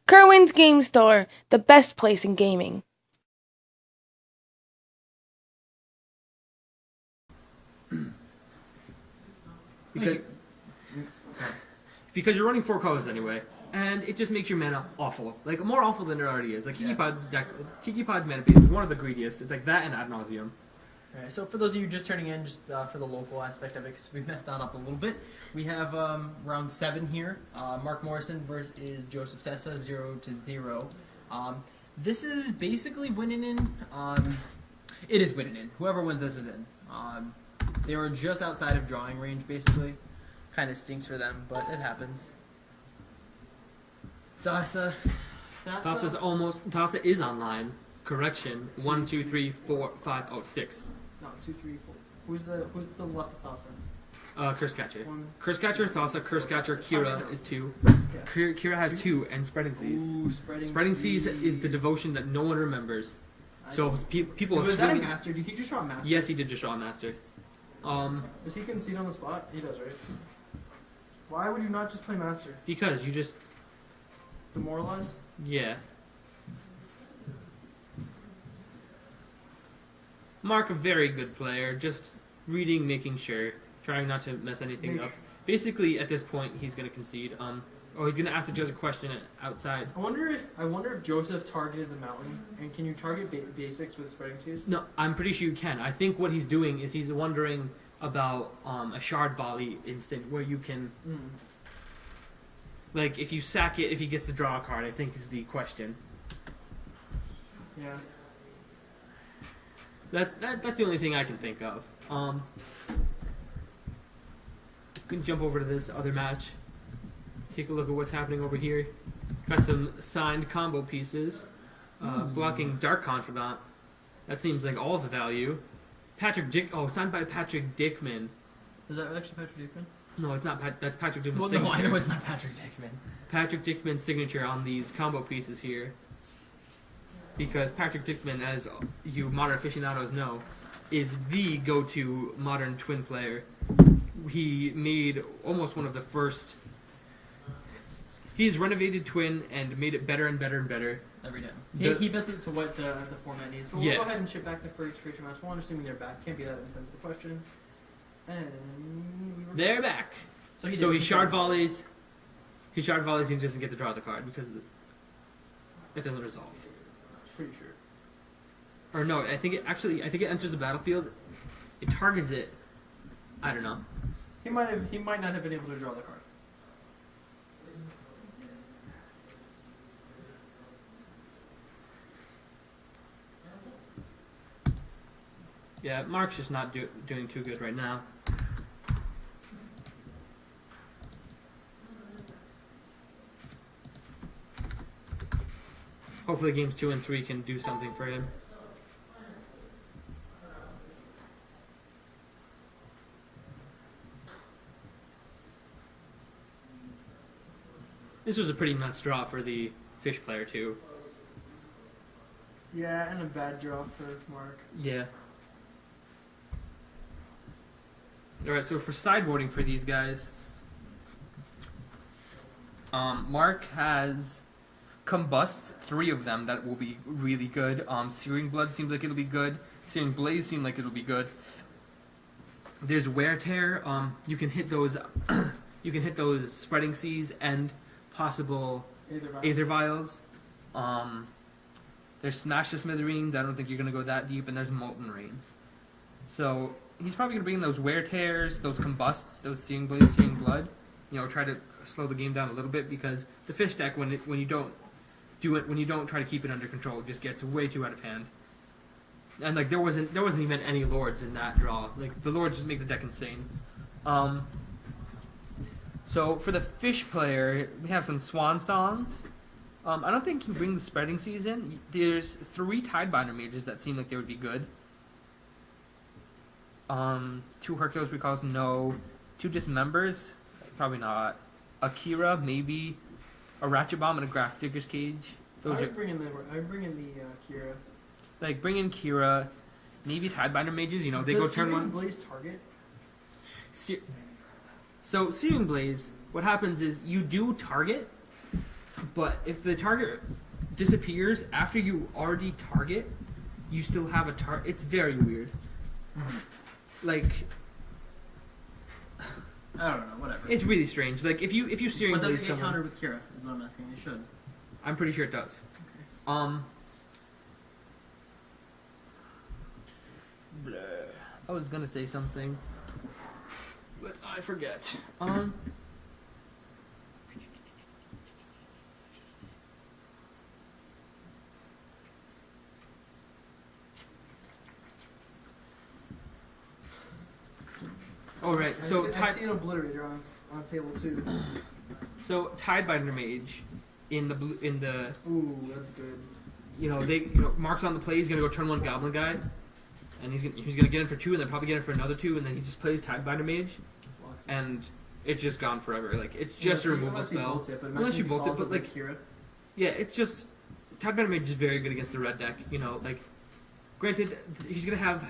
Kirwan's Game Store, the best place in gaming. Because you're running 4 colors anyway, and it just makes your mana awful. Like, more awful than it already is. Like, Kikipod's mana base is one of the greediest. It's like that and ad nauseum. Alright, so for those of you just turning in, just for the local aspect of it, because we messed that up a little bit, we have round 7 here. Mark Morrison versus Joseph Sessa, 0-0. This is basically winning in. It is winning in. Whoever wins this is in. They were just outside of drawing range, basically. Kind of stinks for them, but it happens. Thassa Thassa is online. Correction. 1, 2, 3, 4, 5, 6. No, 2, 3, 4. Who's the left of Thassa? Curse Catcher. One. Curse Catcher, Thassa, Curse Catcher, Kira is 2. Okay. Kira has 2, and Spreading Seas. Ooh, Spreading Seas is the devotion that no one remembers. So people was that a swimming. master? Did he just draw a master? Yes, he did just draw a master. Does he concede on the spot? He does, right? Why would you not just play master? Because you just Demoralize? yeah. Mark, a very good player. Just reading, making sure, trying not to mess anything up. Basically, at this point, he's gonna concede. He's gonna ask the judge a question outside. I wonder if Joseph targeted the mountain, and can you target basics with Spreading Seas? No, I'm pretty sure you can. I think what he's doing is he's wondering about a shard volley instant where you can, like, if you sack it, if he gets to draw a card. I think is the question. Yeah. That's the only thing I can think of. We can jump over to this other match. Take a look at what's happening over here. Got some signed combo pieces. Blocking Dark Confidant. That seems like all the value. Signed by Patrick Dickman. Is that actually Patrick Dickman? No, it's not. That's Patrick Dickman's Well, signature. no, I know it's not Patrick Dickman. Patrick Dickman's signature on these combo pieces here. Because Patrick Dickman, as you modern aficionados know, is the go-to modern twin player. He made almost one of the first. He's renovated Twin and made it better and better and better. Every day. He built it to what the format needs. But we'll go ahead and ship back to future match 1, assuming they're back. Can't be that intense the question. And they're back. So he shard volleys. He shard volleys and he doesn't get to draw the card because it doesn't resolve. Pretty sure. Or no, I think it enters the battlefield. It targets it. I don't know. He might not have been able to draw the card. Yeah, Mark's just not doing too good right now. Hopefully games 2 and 3 can do something for him. This was a pretty nuts draw for the fish player too. Yeah, and a bad draw for Mark. Yeah. Alright, so for sideboarding for these guys, Mark has Combusts, 3 of them that will be really good. Searing Blood seems like it'll be good. Searing Blaze seems like it'll be good. There's Wear Tear. You can hit those. You can hit those Spreading Seas and possible Aether Vials. There's Smash the Smithereens. I don't think you're gonna go that deep. And there's Molten Rain. So he's probably gonna bring in those Wear Tears, those Combusts, those Searing Blaze, Searing Blood. You know, try to slow the game down a little bit because the fish deck, when you don't try to keep it under control, it just gets way too out of hand. And like there wasn't even any lords in that draw. Like the lords just make the deck insane. So for the fish player, we have some Swan Songs. I don't think you bring the Spreading Seas in. There's 3 Tidebinder mages that seem like they would be good. 2 Hercules Recalls, no. 2 Dismembers, probably not. Akira, maybe. A Ratchet Bomb and a Graph Digger's Cage. I would bring in the Kira. Like, bring in Kira. Maybe Tidebinder mages, you know, they go turn 1. Blaze target? So, Searing Blaze, what happens is you do target, But if the target disappears after you already target, you still have a target. It's very weird. Like, I don't know, whatever. it's really strange. Like, if you Searing But does it Blaze get someone, countered with Kira, is what I'm asking. It should. I'm pretty sure it does. Okay. Blah. I was gonna say something, but I forget. All right. So I see an obliterator on table 2. So Tidebinder Mage in the Ooh, that's good. Mark's on the play. He's gonna go turn 1 Goblin Guide, and he's gonna get him for 2, and then probably get him for another 2, and then he just plays Tidebinder Mage, and it's just gone forever. Like, it's just a removal spell. Unless you bolt it, but like, Kira. yeah, it's just Tidebinder Mage is very good against the red deck. Granted, he's gonna have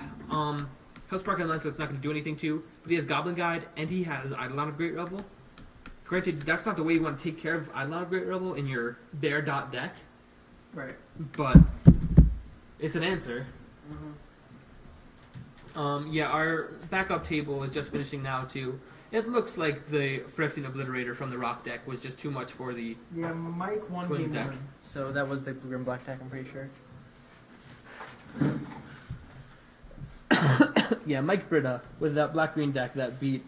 Hellspark Online, so it's not gonna do anything to. But he has Goblin Guide, and he has Eidolon of Great Revel. Granted, that's not the way you want to take care of Eidolon of Great Revel in your bare dot deck. Right. But it's an answer. Mm-hmm. Our backup table is just finishing now too. It looks like the Phyrexian Obliterator from the Rock deck was just too much for the Yeah, Mike won Twin game deck. 1. So that was the blue and black deck, I'm pretty sure. Mike Britta with that black green deck that beat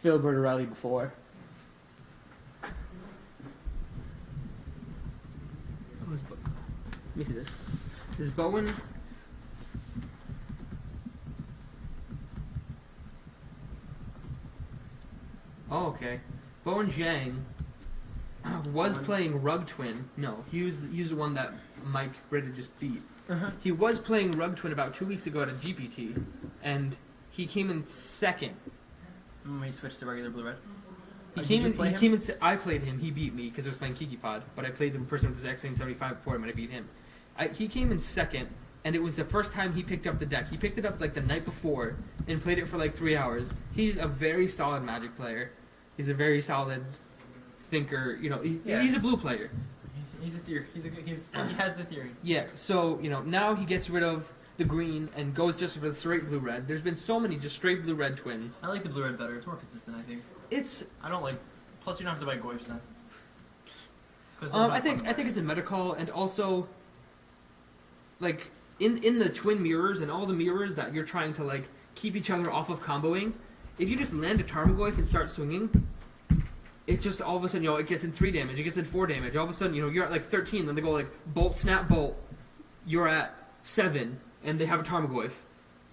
Phil Bertorelli before. Let me see this. Is Bowen? Oh, okay. Bowen Zhang was playing Rug Twin. No, he was the one that Mike Britta just beat. He was playing Rug Twin about 2 weeks ago at a GPT, and he came in second. He switched to regular blue red. I played him. He beat me because I was playing Kiki Pod, but I played the person with the exact same 75 before him, and I beat him. He came in second, and it was the first time he picked up the deck. He picked it up like the night before and played it for like 3 hours. He's a very solid Magic player. He's a very solid thinker. He's a blue player. He's a theory. He has the theory. Yeah. So now he gets rid of the green and goes just with straight blue red. There's been so many just straight blue red twins. I like the blue red better. It's more consistent, I think. I don't like. Plus, you don't have to buy Goyfs then. I think it's a meta call, and also, like in the twin mirrors and all the mirrors that you're trying to like keep each other off of comboing. If you just land a Tarmogoyf and start swinging, it just all of a sudden it gets in 3 damage, it gets in 4 damage. All of a sudden you're at like 13, then they go like bolt, snap, bolt. You're at 7, and they have a Tarmogoyf.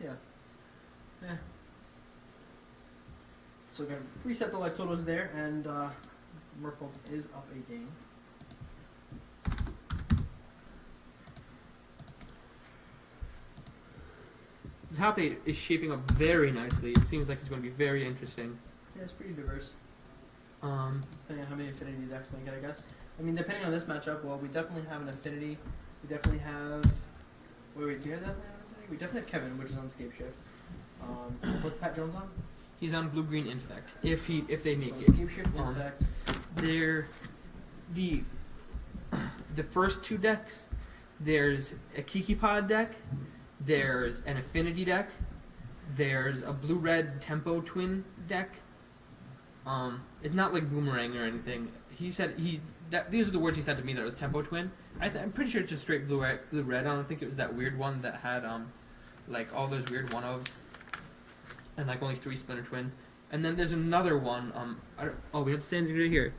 Yeah. So we're gonna reset the life totals there, and Merkel is up a game. The top 8 is shaping up very nicely. It seems like it's going to be very interesting. Yeah, it's pretty diverse. Um, Depending on how many affinity decks we get, I guess. I mean, depending on this matchup, well, we definitely have an affinity. We definitely have. Wait, do you have that? We definitely have Kevin, which is on Scape Shift. What's Pat Jones on? He's on blue green infect. If they make So it. Scape Shift, Infect. They're the first 2 decks. There's a Kiki Pod deck. There's an affinity deck. There's a blue red tempo twin deck. It's not like boomerang or anything. He said these are the words he said to me that it was tempo twin. I'm pretty sure it's just straight blue red. I don't think it was that weird one that had like all those weird 1-ofs and like only 3 splinter twin. And then there's another one. We have the standing right here.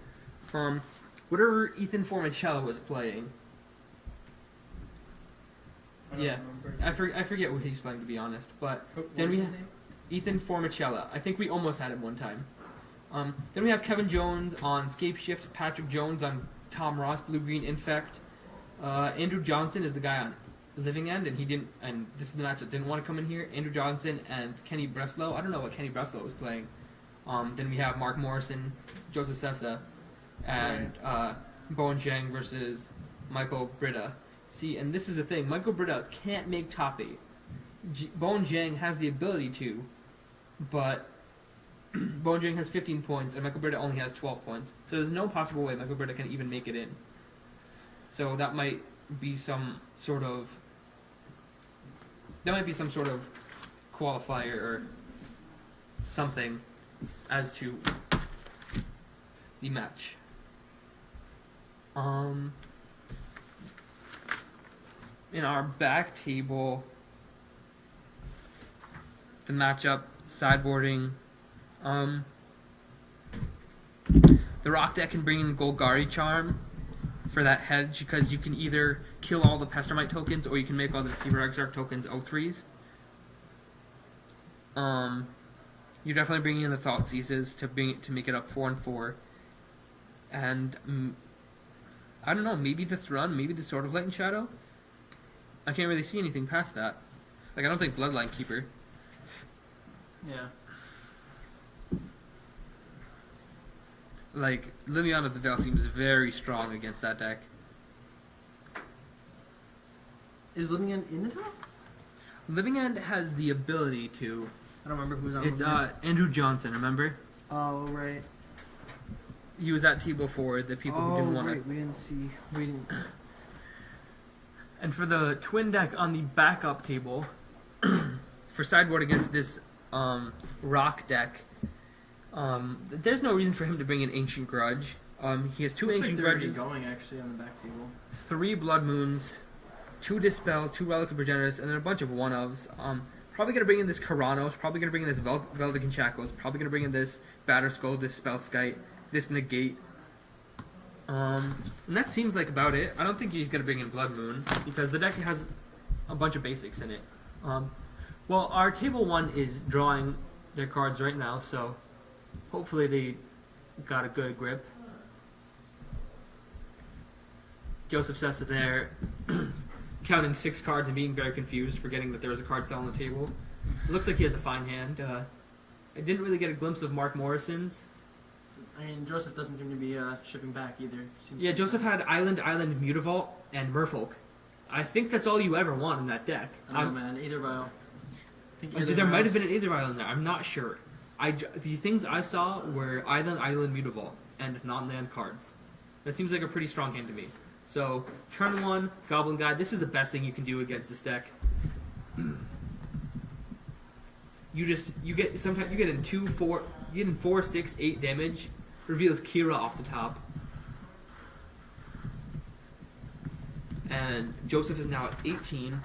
Whatever Ethan Formicello was playing. I forget what he's playing, to be honest. But then we have Ethan Formicella. I think we almost had him one time. Then we have Kevin Jones on Scape Shift, Patrick Jones on Tom Ross, Blue Green Infect. Andrew Johnson is the guy on Living End, and he didn't. And this is the match that didn't want to come in here. Andrew Johnson and Kenny Breslow. I don't know what Kenny Breslow was playing. Then we have Mark Morrison, Joseph Sessa, and Bowen Zhang versus Michael Britta. See, and this is the thing. Michael Britta can't make top 8. Bowen Zhang has the ability to, but Bone Drain has 15 points, and Michael Britta only has 12 points. So there's no possible way Michael Britta can even make it in. So that might be some sort of qualifier or something as to the match. In our back table, the matchup sideboarding. The Rock deck can bring in Golgari Charm for that hedge because you can either kill all the Pestermite tokens or you can make all the Deceiver Exarch tokens O3s. You're definitely bringing in the Thought Seizes to make it up 4-4, and I don't know, maybe the Thrun, maybe the Sword of Light and Shadow. I can't really see anything past that. Like I don't think Bloodline Keeper. Yeah. Like Liliana of the Veil seems very strong against that deck. Is Living End in the top? Living End has the ability to. I don't remember who's on. It's Andrew Johnson, remember? Oh right. He was at table for the people who didn't want right. it. We didn't see. We didn't. And for the twin deck on the backup table, for sideboard against this Rock deck, there's no reason for him to bring in Ancient Grudge. He has 2 Looks Ancient like they're already Grudges, going actually on the back table. 3 Blood Moons, 2 Dispel, 2 Relic of Progenitus, and then a bunch of 1-ofs. Probably going to bring in this Karanos, probably going to bring in this Veldican Shackles, probably going to bring in this Batterskull, this Spellskite, this Negate. And that seems like about it. I don't think he's going to bring in Blood Moon, because the deck has a bunch of basics in it. Well, our table 1 is drawing their cards right now, so hopefully they got a good grip. Joseph Sessa there, counting 6 cards and being very confused, forgetting that there was a card still on the table. It looks like he has a fine hand. I didn't really get a glimpse of Mark Morrison's. I mean, Joseph doesn't seem to be shipping back either. Yeah, Joseph had Island, Mutavault, and Merfolk. I think that's all you ever want in that deck. I don't know, man. Either vial. There might have been an Aether Vial in there. I'm not sure. The things I saw were Island, Mutavault, and non-land cards. That seems like a pretty strong hand to me. So, turn 1, Goblin Guide. This is the best thing you can do against this deck. You get in 2, 4, you get in 4, 6, 8 damage. Reveals Kira off the top. And Joseph is now at 18.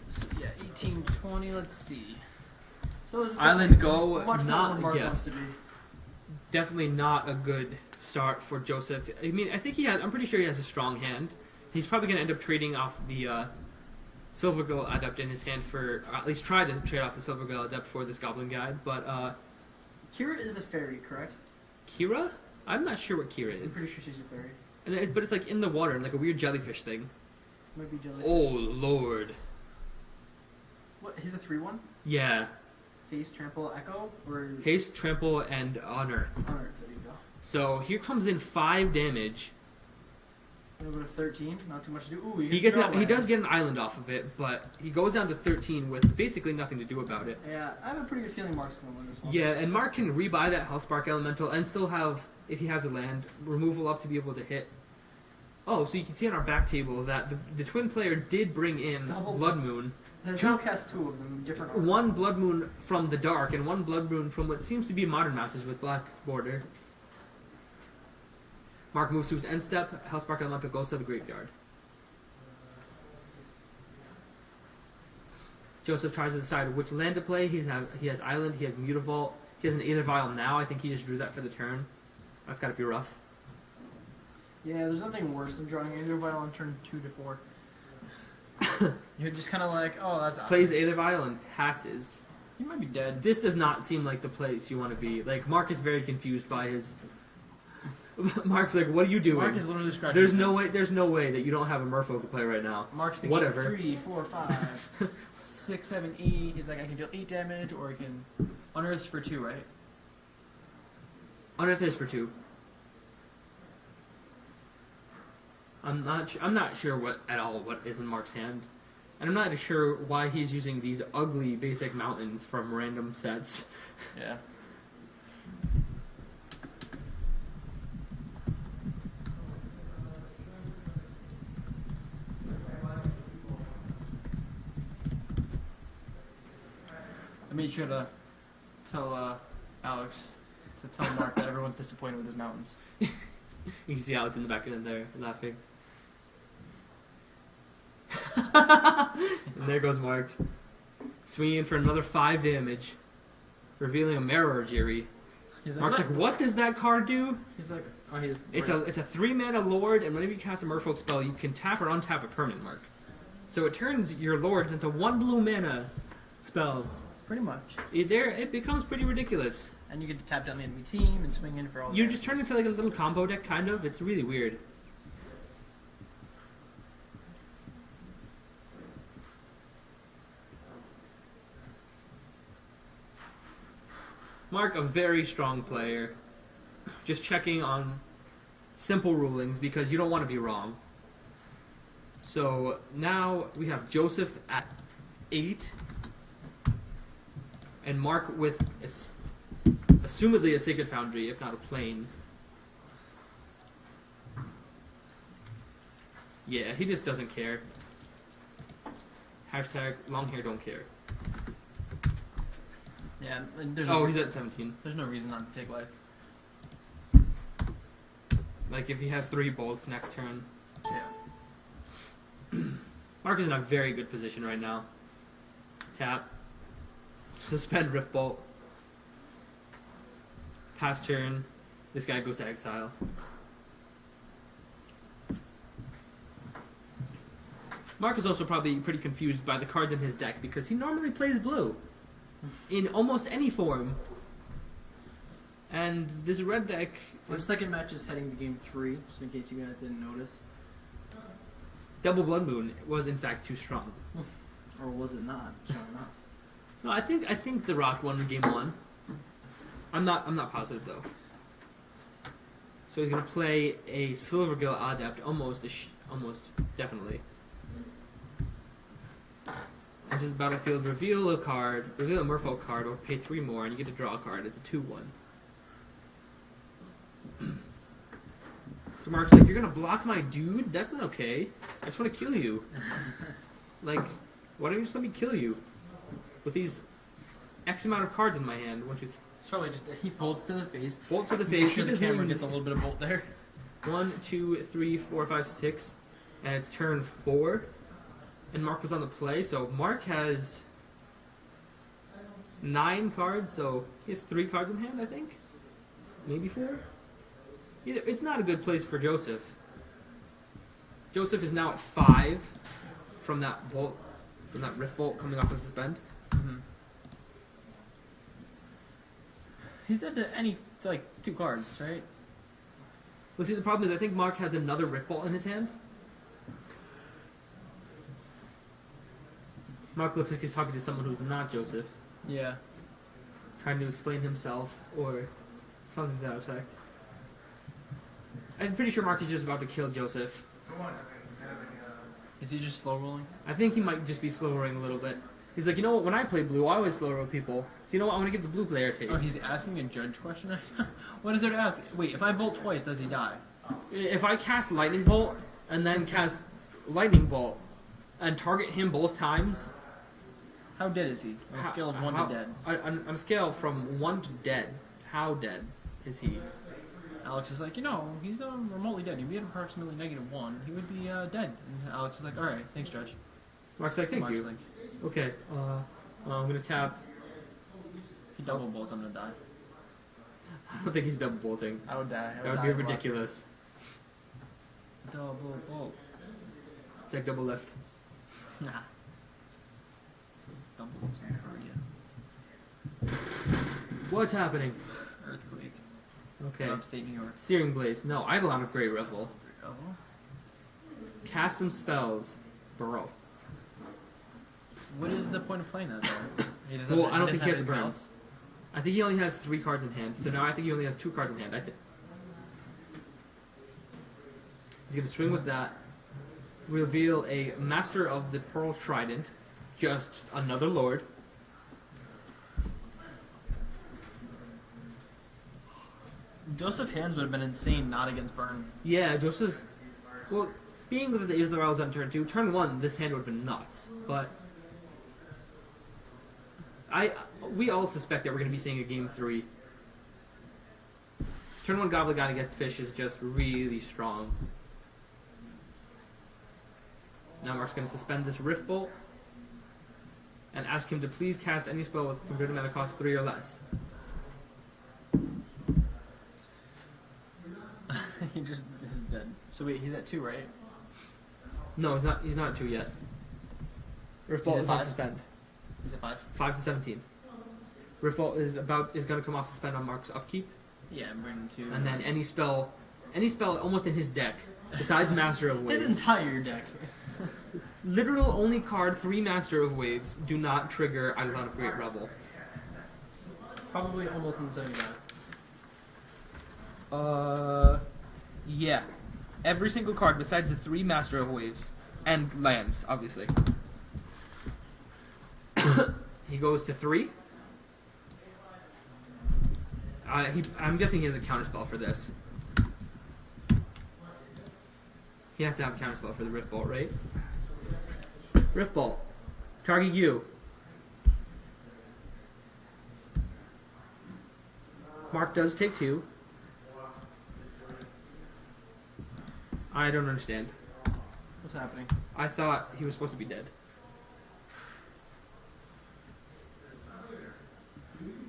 So, yeah, 18, 20, let's see. So this is Island Go, much not, more yes. Definitely not a good start for Joseph. I mean, I'm pretty sure he has a strong hand. He's probably going to end up trading off the Silver Girl Adept in his hand for, or at least try to trade off the Silver Girl Adept for this Goblin Guide, but Kira is a fairy, correct? Kira? I'm not sure what Kira is. I'm pretty sure she's a fairy. But it's like in the water, like a weird jellyfish thing. Might be jellyfish. Oh, Lord. What, he's a 3-1? Yeah. Haste, Trample, Echo? Or Haste, Trample, and Honor. Honor, there you go. So here comes in 5 damage. A little bit of 13, not too much to do. Ooh, He does get an island off of it, but he goes down to 13 with basically nothing to do about it. Yeah, I have a pretty good feeling Mark's going to win this one. Yeah, and Mark can rebuy that Hellspark Elemental and still have, if he has a land, removal up to be able to hit. Oh, so you can see on our back table that the twin player did bring in Blood Moon. Has now cast 2 of them, different order. 1 Blood Moon from the dark and 1 Blood Moon from what seems to be Modern Masters with black border. Mark moves to his end step, Hellspark Elemental goes to the graveyard. Joseph tries to decide which land to play. He has Island, he has Mutavault, he has an Aether Vial now. I think he just drew that for the turn. That's gotta be rough. Yeah, there's nothing worse than drawing Aether Vial on turn 2 to 4. You're just kind of like, oh, that's Plays Aether Vial and passes. You might be dead. This does not seem like the place you want to be. Like, Mark is very confused by his... Mark's like, what are you doing? Mark is literally scratching. There's no way that you don't have a Merfolk to play right now. Mark's thinking Whatever. 3, 4, 5, 6, 7, 8. He's like, I can deal 8 damage, or I can unearth for 2, right? Unearth is for 2. I'm not sure what is in Mark's hand. And I'm not sure why he's using these ugly basic mountains from random sets. Yeah. I made sure to tell Alex to tell Mark that everyone's disappointed with his mountains. You can see Alex in the back end there laughing. And there goes Mark. Swinging in for another 5 damage. Revealing a Mirror Jiri. Mark's like, what does that card do? He's like, oh, he's... It's a 3-mana Lord, and whenever you cast a Merfolk spell, you can tap or untap a permanent, Mark. So it turns your Lords into 1 blue mana spells. Pretty much. It becomes pretty ridiculous. And you get to tap down the enemy team and swing in for all You just turn into like a little combo deck, kind of. It's really weird. Mark, a very strong player. Just checking on simple rulings because you don't want to be wrong. So now we have Joseph at 8. And Mark with assumedly a Sacred Foundry, if not a Plains. Yeah, he just doesn't care. Hashtag long hair don't care. Yeah, and there's he's at 17. There's no reason not to take life. Like if he has 3 bolts next turn. Yeah. Mark is in a very good position right now. Tap. Suspend Rift Bolt. Pass turn. This guy goes to exile. Mark is also probably pretty confused by the cards in his deck because he normally plays blue. In almost any form. And this red deck... The second match is heading to game 3, just in case you guys didn't notice. Double Blood Moon was in fact too strong. Or was it not? Strong enough. No, I think the Rock won game 1. I'm not positive though. So he's gonna play a Silvergill Adept, almost definitely. Enters the battlefield, reveal a Merfolk card, or pay 3 more, and you get to draw a card. It's a 2/1. So Mark's like, you're gonna block my dude? That's not okay. I just want to kill you. Like, why don't you just let me kill you? With these X amount of cards in my hand. It's probably just he bolts to the face. Bolt to the Make face. sure the camera gets a little bit of bolt there. 1, 2, 3, 4, 5, 6, and it's turn 4. And Mark was on the play, so Mark has 9 cards, so he has 3 cards in hand, I think? Maybe 4? It's not a good place for Joseph. Joseph is now at 5 from that bolt, from that Rift Bolt coming off the suspend. Mm-hmm. He's dead to like 2 cards, right? Well, see, the problem is I think Mark has another Rift Bolt in his hand. Mark looks like he's talking to someone who's not Joseph. Yeah. Trying to explain himself or something to that effect. I'm pretty sure Mark is just about to kill Joseph. Is he just slow rolling? I think he might just be slow rolling a little bit. He's like, you know what, when I play blue, I always slow roll people. So you know what, I want to give the blue player a taste. Oh, he's asking a judge question? What is there to ask? Wait, if I bolt twice, does he die? If I cast Lightning Bolt and then cast Lightning Bolt and target him both times... How dead is he? On a scale of 1 to dead. On a scale from 1 to dead, how dead is he? Alex is like, he's remotely dead. He'd be at approximately -1. He would be dead. And Alex is like, alright, thanks, Judge. Mark's like, thank you. Like, okay, I'm gonna tap. if he double bolts, I'm gonna die. I don't think he's double bolting. I would die. That would be ridiculous. Double bolt. It's like double left. Nah. Double bolts in Korea. What's happening? Earthquake. Okay. Upstate New York. Searing Blaze. No, Eidolon of Great Riffle. Oh. Cast some spells. Bro. What is the point of playing that, though? Well, I don't think he has the anything burn. else? I think he only has 3 cards in hand. So now I think he only has 2 cards in hand. He's going to swing with that. reveal a Master of the Pearl Trident, just another Lord. Joseph hands would have been insane not against Burn. Yeah, Joseph's... Well, being that the Israel was on turn 2, turn 1, this hand would have been nuts. But... we all suspect that we're going to be seeing a game 3. Turn 1 Gobblegon against Fish is just really strong. Now Mark's going to suspend this Rift Bolt and ask him to please cast any spell with converted mana cost 3 or less. He just is dead. So wait, he's at 2, right? No, he's not. He's not at 2 yet. Rift Bolt He's is at on 5? suspend. He's at 5. 5 to 17. Rift Bolt is going to come off suspend on Mark's upkeep, Yeah, I'm bringing 2. and then any spell almost in his deck besides Master of Waves. His entire deck. Literal only card 3 Master of Waves do not trigger Eidolon of Great Rebel. Probably almost in the 75. Yeah. Every single card besides the 3 Master of Waves. And lands, obviously. He goes to 3. I'm guessing he has a counterspell for this. He has to have a counterspell for the Rift Bolt, right? Rift Bolt. Target you. Mark does take 2. I don't understand. What's happening? I thought he was supposed to be dead.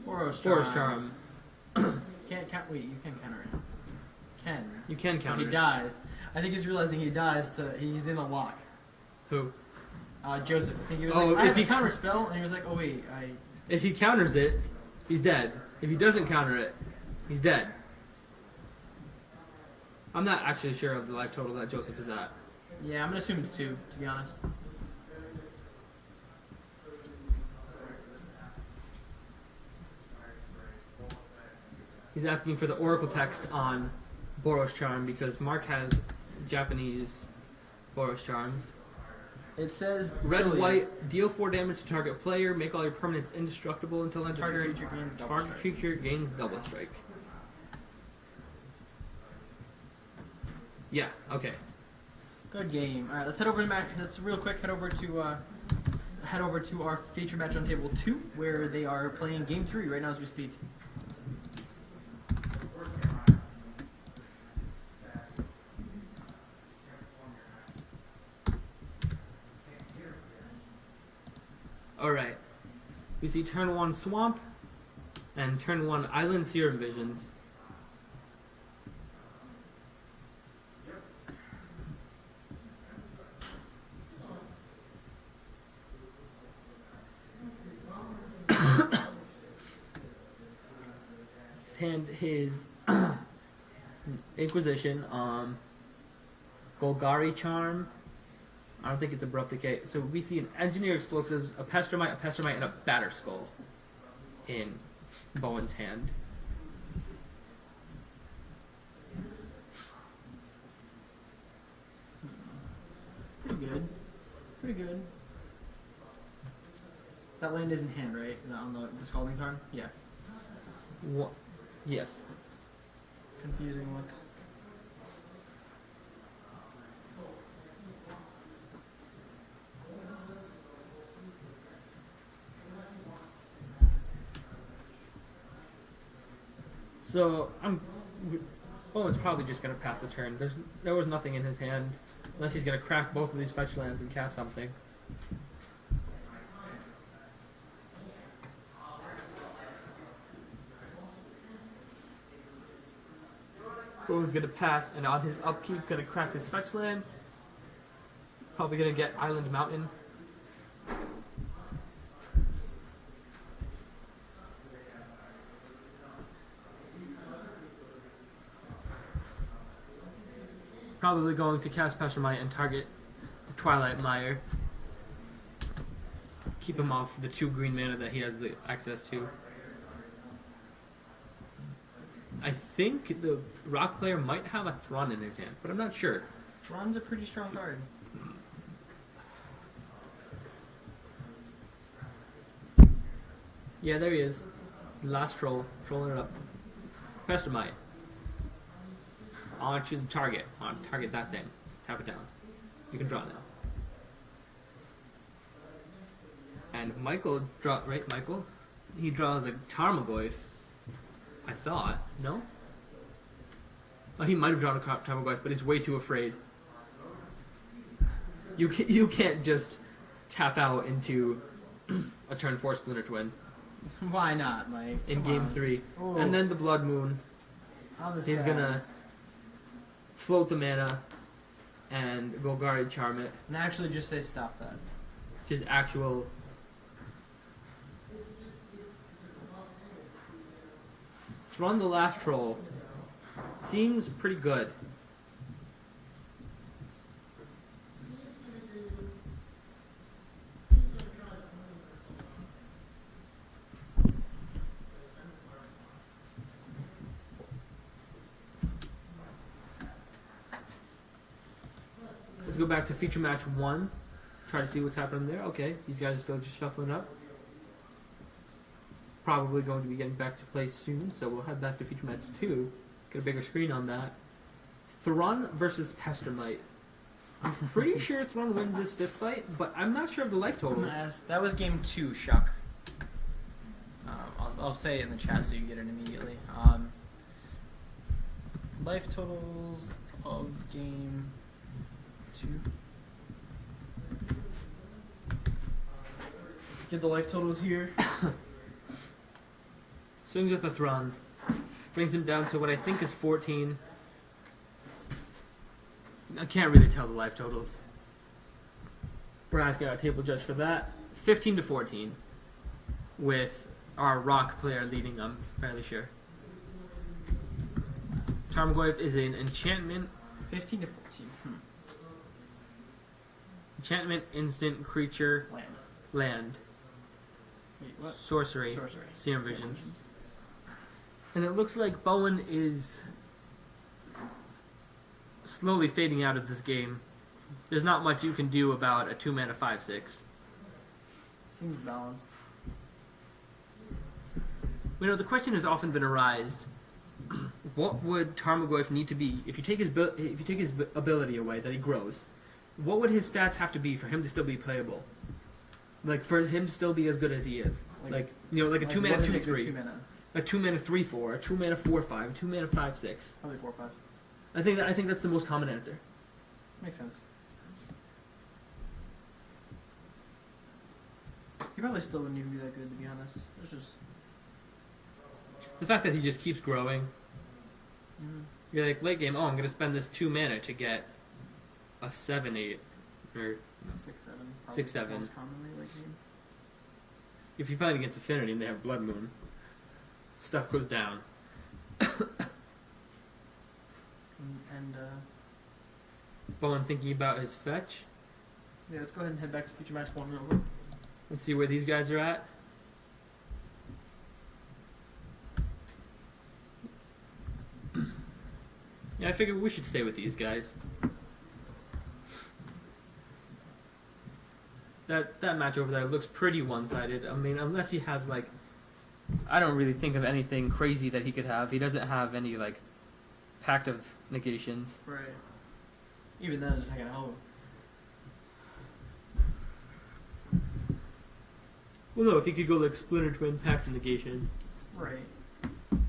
Boros Forest Charm. Can't count. Wait, you can counter it. Can. You can If counter he it. dies. I think he's realizing he dies he's in a lock. Who? Joseph. I think he was Oh, like, I if have a he- counter spell, and he was like, oh wait, If he counters it, he's dead. If he doesn't counter it, he's dead. I'm not actually sure of the life total that Joseph is at. yeah, I'm gonna assume it's 2, to be honest. He's asking for the Oracle text on Boros Charm because Mark has Japanese Boros Charms. It says Red, Julia, white, deal 4 damage to target player, make all your permanents indestructible until end of Target turn. creature gains double Target strike. creature gains double strike. Yeah, okay. Good game. All right, let's head over to let's real quick head over to our feature match on table 2, where they are playing game 3 right now as we speak. Alright. We see turn 1 Swamp and turn 1 Island Serum Visions. His Inquisition, Golgari Charm. I don't think it's Abrupt Decay. So we see an Engineer Explosives, a Pestermite, and a Batterskull in Bowen's hand. Pretty good. Pretty good. That land is in hand, right? On the Scalding Tarn? Yeah. What? Yes. Confusing looks. So Bowen's probably just gonna pass the turn. There was nothing in his hand, unless he's gonna crack both of these fetch lands and cast something. Bowen's gonna pass, and on his upkeep, gonna crack his fetch lands. Probably gonna get Island Mountain. Probably going to cast Pestermite and target the Twilight Mire. Keep him off the 2 green mana that he has the access to. I think the Rock player might have a Thrun in his hand, but I'm not sure. Ron's a pretty strong card. Yeah, there he is. Last troll. Trolling it up. Pestermite. I want to choose a target. I want to target that thing. Tap it down. You can draw now. And Michael right, Michael? He draws a Tarmogoyf. I thought. No? Oh, he might have drawn a Tarmogoyf, but he's way too afraid. You can't just tap out into a turn 4 Splinter Twin. Why not, Mike? In Come game on. 3. Ooh. And then the Blood Moon. He's gonna float the mana and Golgari Charm it. And actually just say stop that. Just actual. Thrun the Last Troll seems pretty good. Let's go back to feature match 1. Try to see what's happening there. Okay, these guys are still just shuffling up. Probably going to be getting back to play soon, so we'll head back to feature match 2. Get a bigger screen on that. Thrun versus Pestermite. I'm pretty sure Thrun wins this fist fight, but I'm not sure of the life totals. That was game 2, Shuck. I'll say it in the chat so you get it immediately. Life totals of game 2. Get the life totals here. Swings with the Thrun. Brings him down to what I think is 14. I can't really tell the life totals. Brad's got a table judge for that. 15 to 14. With our rock player leading, I'm fairly sure. Tarmogoyf is an enchantment. 15 to 14. Enchantment, instant, creature, land. Wait, what? Sorcery. Sorcery. Serum Visions. And it looks like Bowen is slowly fading out of this game. There's not much you can do about a 2-mana 5/6. Seems balanced. You know, the question has often been arised: what would Tarmogoyf need to be if you take his ability away that he grows? What would his stats have to be for him to still be playable? Like for him to still be as good as he is, like you know, like a 2-mana 2/3, a 2-mana 3/4, a 2-mana 4/5, a 2-mana 5/6. Probably 4/5. I think that's the most common answer. Makes sense. He probably still wouldn't even be that good, to be honest. It's just The fact that he just keeps growing. mm-hmm. You're like late game. Oh, I'm gonna spend this 2 mana to get a 7/8 or 6/7. 6/7. Most commonly late game. If you're playing against Affinity and they have Blood Moon, stuff goes down. And Bowen thinking about his fetch. yeah, let's go ahead and head back to feature match 1 real quick. Let's see where these guys are at. Yeah, I figured we should stay with these guys. That match over there looks pretty one-sided. I mean, unless he has like, I don't really think of anything crazy that he could have. He doesn't have any like pact of negations. Right. Even then, it's not gonna help. Well, no, if he could go like Splinter Twin, pact of negation. Right.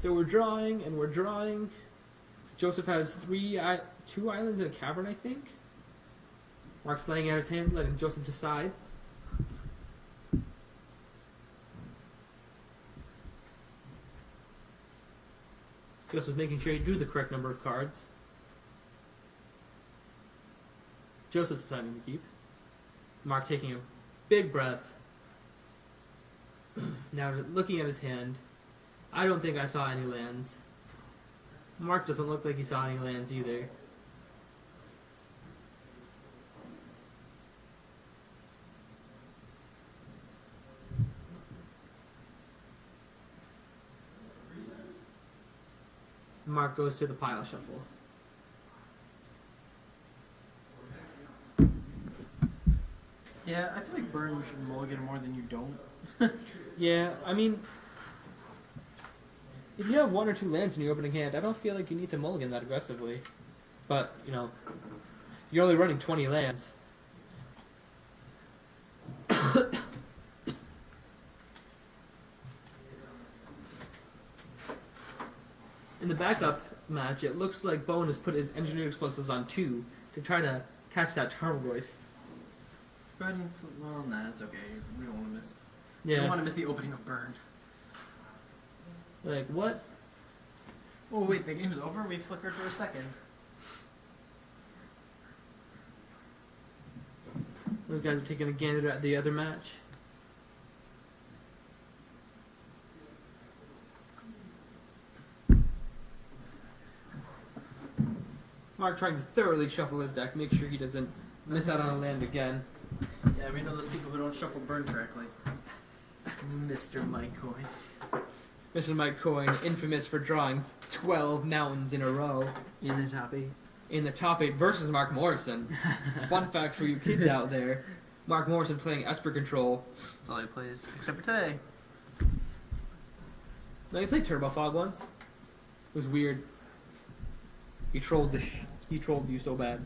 So we're drawing and we're drawing. Joseph has 2 islands and a cavern, I think. Mark's laying out his hand, letting Joseph decide. Joseph making sure he drew the correct number of cards. Joseph's deciding to keep. Mark taking a big breath. Now looking at his hand, I don't think I saw any lands. Mark doesn't look like he saw any lands either. Mark goes to the pile shuffle. Yeah, I feel like Burn should mulligan more than you don't. Yeah, I mean, if you have 1 or 2 lands in your opening hand, I don't feel like you need to mulligan that aggressively. But, you know, you're only running 20 lands. In the backup match, it looks like Bowen has put his engineered explosives on 2 to try to catch that Tarmogoyf. Go ahead and well, nah, it's okay. We don't want to miss. We don't want to miss the opening of Burn. Like, what? Oh wait, the game's over. We flickered for a second. Those guys are taking a gander at the other match. Mark trying to thoroughly shuffle his deck, make sure he doesn't miss out on a land again. Yeah, we know those people who don't shuffle Burn correctly. Mr. Mike Coyne. Mr. Mike Coyne, infamous for drawing 12 mountains in a row In the top 8. in the top 8 versus Mark Morrison. Fun fact for you kids out there, Mark Morrison playing Esper Control. That's all he plays, except for today. No, he played Turbo Fog once. It was weird. He trolled he trolled you so bad.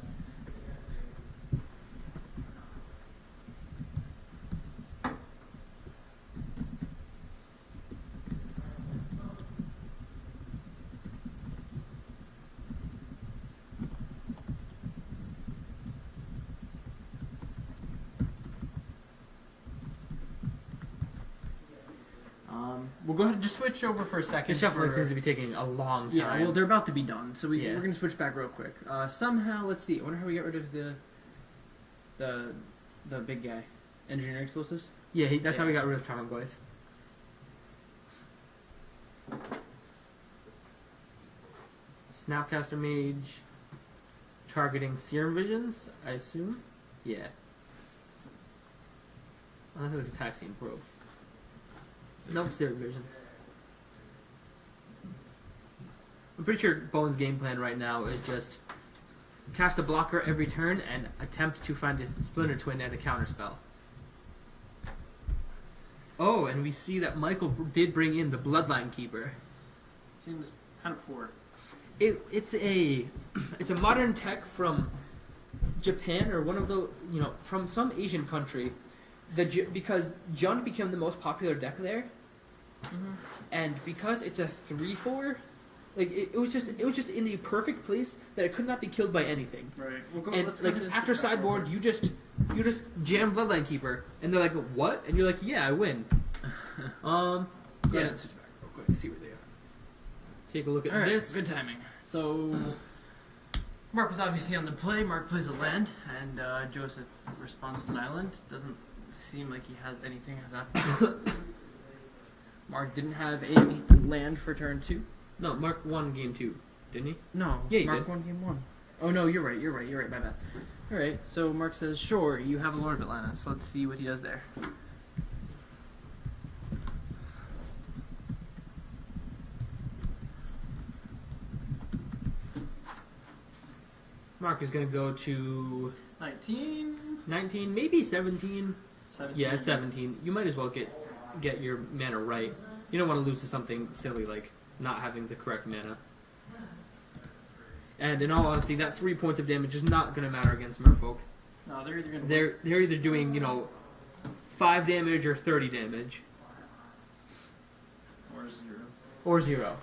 We'll go ahead and just switch over for a second. His shuffling seems to be taking a long time. Yeah, well, they're about to be done, so we're Yeah. going to switch back real quick. Somehow, let's see. I wonder how we get rid of the big guy. Engineering explosives? Yeah, that's how we got rid of Tarmogoyf. Snapcaster Mage targeting Serum Visions, I assume? Yeah. Unless it's attack scene probe. Nope, Serum Visions. I'm pretty sure Bowen's game plan right now is just cast a blocker every turn and attempt to find a Splinter Twin and a counterspell. Oh, and we see that Michael did bring in the Bloodline Keeper. Seems kind of poor. It's a modern tech from Japan or one of the from some Asian country. Because Jund became the most popular deck there, and because it's a 3/4, like it was just in the perfect place that it could not be killed by anything. Right. And like after sideboard, you just jam Bloodline Keeper, and they're like, "What?" And you're like, "Yeah, I win." Yeah. Let's switch back real quick, see where they are. Take a look at this. Good timing. So, Mark was obviously on the play. Mark plays a land, and Joseph responds with an island. Doesn't seem like he has anything at that. Mark didn't have any land for turn 2. No, Mark won game 2, didn't he? No, Yeah, he Mark did. won game 1. Oh no, you're right, my bad. Alright, so Mark says, sure, you have a Lord of Atlantis. Let's see what he does there. Mark is going to go to 19? maybe 17. 17. Yeah, 17. You might as well get your mana right. You don't want to lose to something silly like not having the correct mana. And in all honesty, that 3 points of damage is not going to matter against Merfolk. No, they're either going to... They're either doing 5 damage or 30 damage. Or 0. Or 0.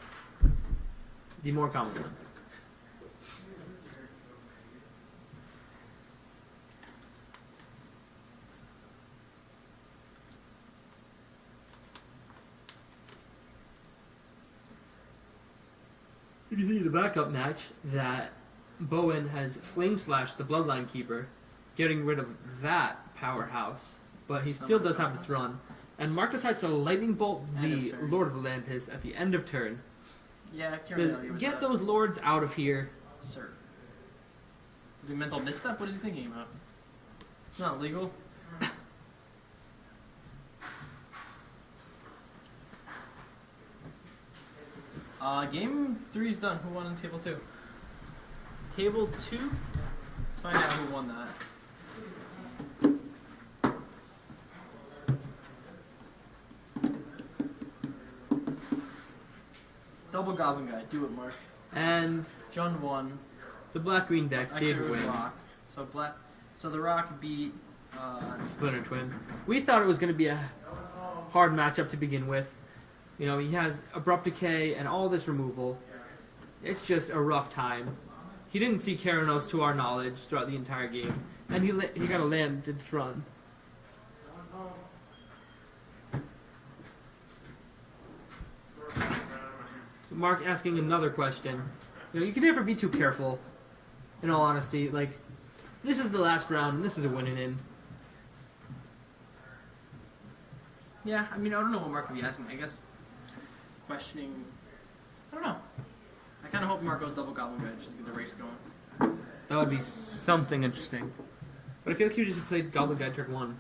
The more common one. You can see the backup match that Bowen has flame slashed the Bloodline Keeper, getting rid of that powerhouse, but he still does have the Throne. And Mark decides to lightning bolt the Lord of Atlantis at the end of turn. Yeah, Says, get those lords out of here. Sir. Do mental misstep? What is he thinking about? It's not legal. Game 3 is done. Who won on table 2? Table 2? Let's find out who won that. Double Goblin Guy. Do it, Mark. And John won. the black-green deck Actually, did it was win. Rock. So the Rock beat. Splinter Twin. We thought it was going to be a hard matchup to begin with. You know, he has Abrupt Decay and all this removal. It's just a rough time. He didn't see Keranos to our knowledge throughout the entire game. And he got a landed throne. Mark asking another question. You know, you can never be too careful, in all honesty. Like, this is the last round, and this is a winning in. Yeah, I mean, I don't know what Mark would be asking. I guess questioning. I don't know. I kind of hope Mark goes Double Goblin Guy just to get the race going. That would be something interesting. But I feel like you just played Goblin Guide turn 1.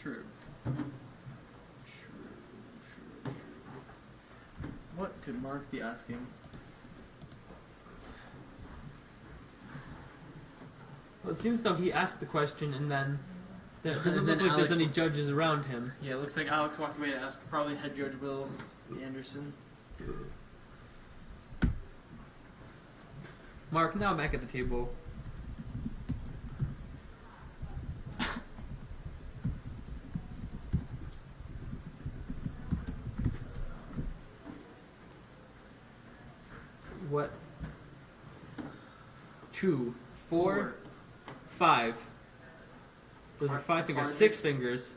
True. What could Mark be asking? Well, it seems though he asked the question and then there doesn't And look then like there's Alex- any judges around him. Yeah, it looks like Alex walked away to ask probably head judge Will Anderson. Mark, now back at the table. What? 2, 4, 5. Those are 5 fingers. Cards. 6 fingers.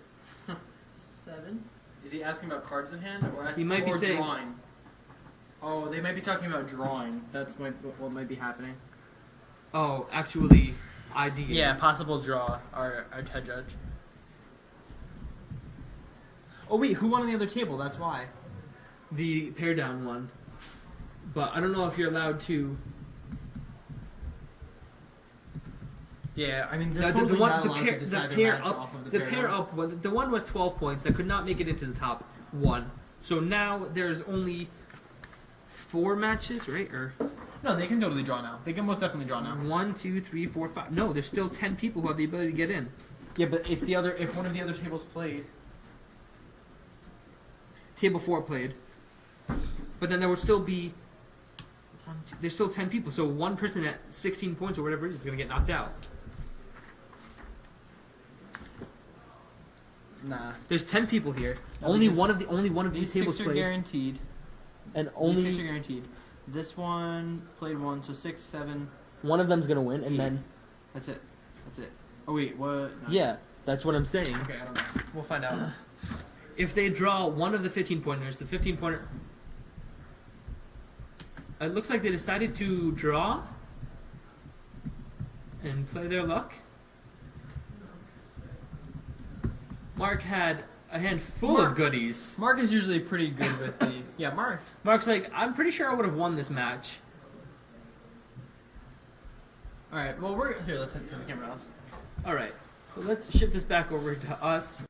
7. Is he asking about cards in hand or He might be saying- drawing? Oh, they might be talking about drawing. That's what might be happening. Oh, actually, ID. Yeah, possible draw. Our head judge. Oh wait, who won on the other table? That's why. The pair down one. But I don't know if you're allowed to. Yeah, I mean, The, they're the, totally one, not the allowed pair, to the decide their pair match up, off of the pair down. up, the one with 12 points that could not make it into the top one. So now there's only 4 matches, right? Or No, they can totally draw now. They can most definitely draw now. 1, 2, 3, 4, 5. No, there's still 10 people who have the ability to get in. Yeah, but if one of the other tables played, Table 4 played, but then there would still be. There's still 10 people, so one person at 16 points or whatever it is going to get knocked out. nah. There's 10 people here. No, only because one of these tables 6 are played, guaranteed. and These only 6 are guaranteed. This one played 1, so 6, 7. one of them's going to win, and then That's it. That's it. Oh wait, what? No. yeah, that's what I'm saying. Okay, I don't know. We'll find out. If they draw one of the 15 pointers, the 15 pointer. It looks like they decided to draw and play their luck. Mark had a hand full of goodies. Mark is usually pretty good with the. Yeah, Mark. Mark's like, I'm pretty sure I would have won this match. All right. Well, we're here. Let's head to the camera house. All right, so let's shift this back over to us.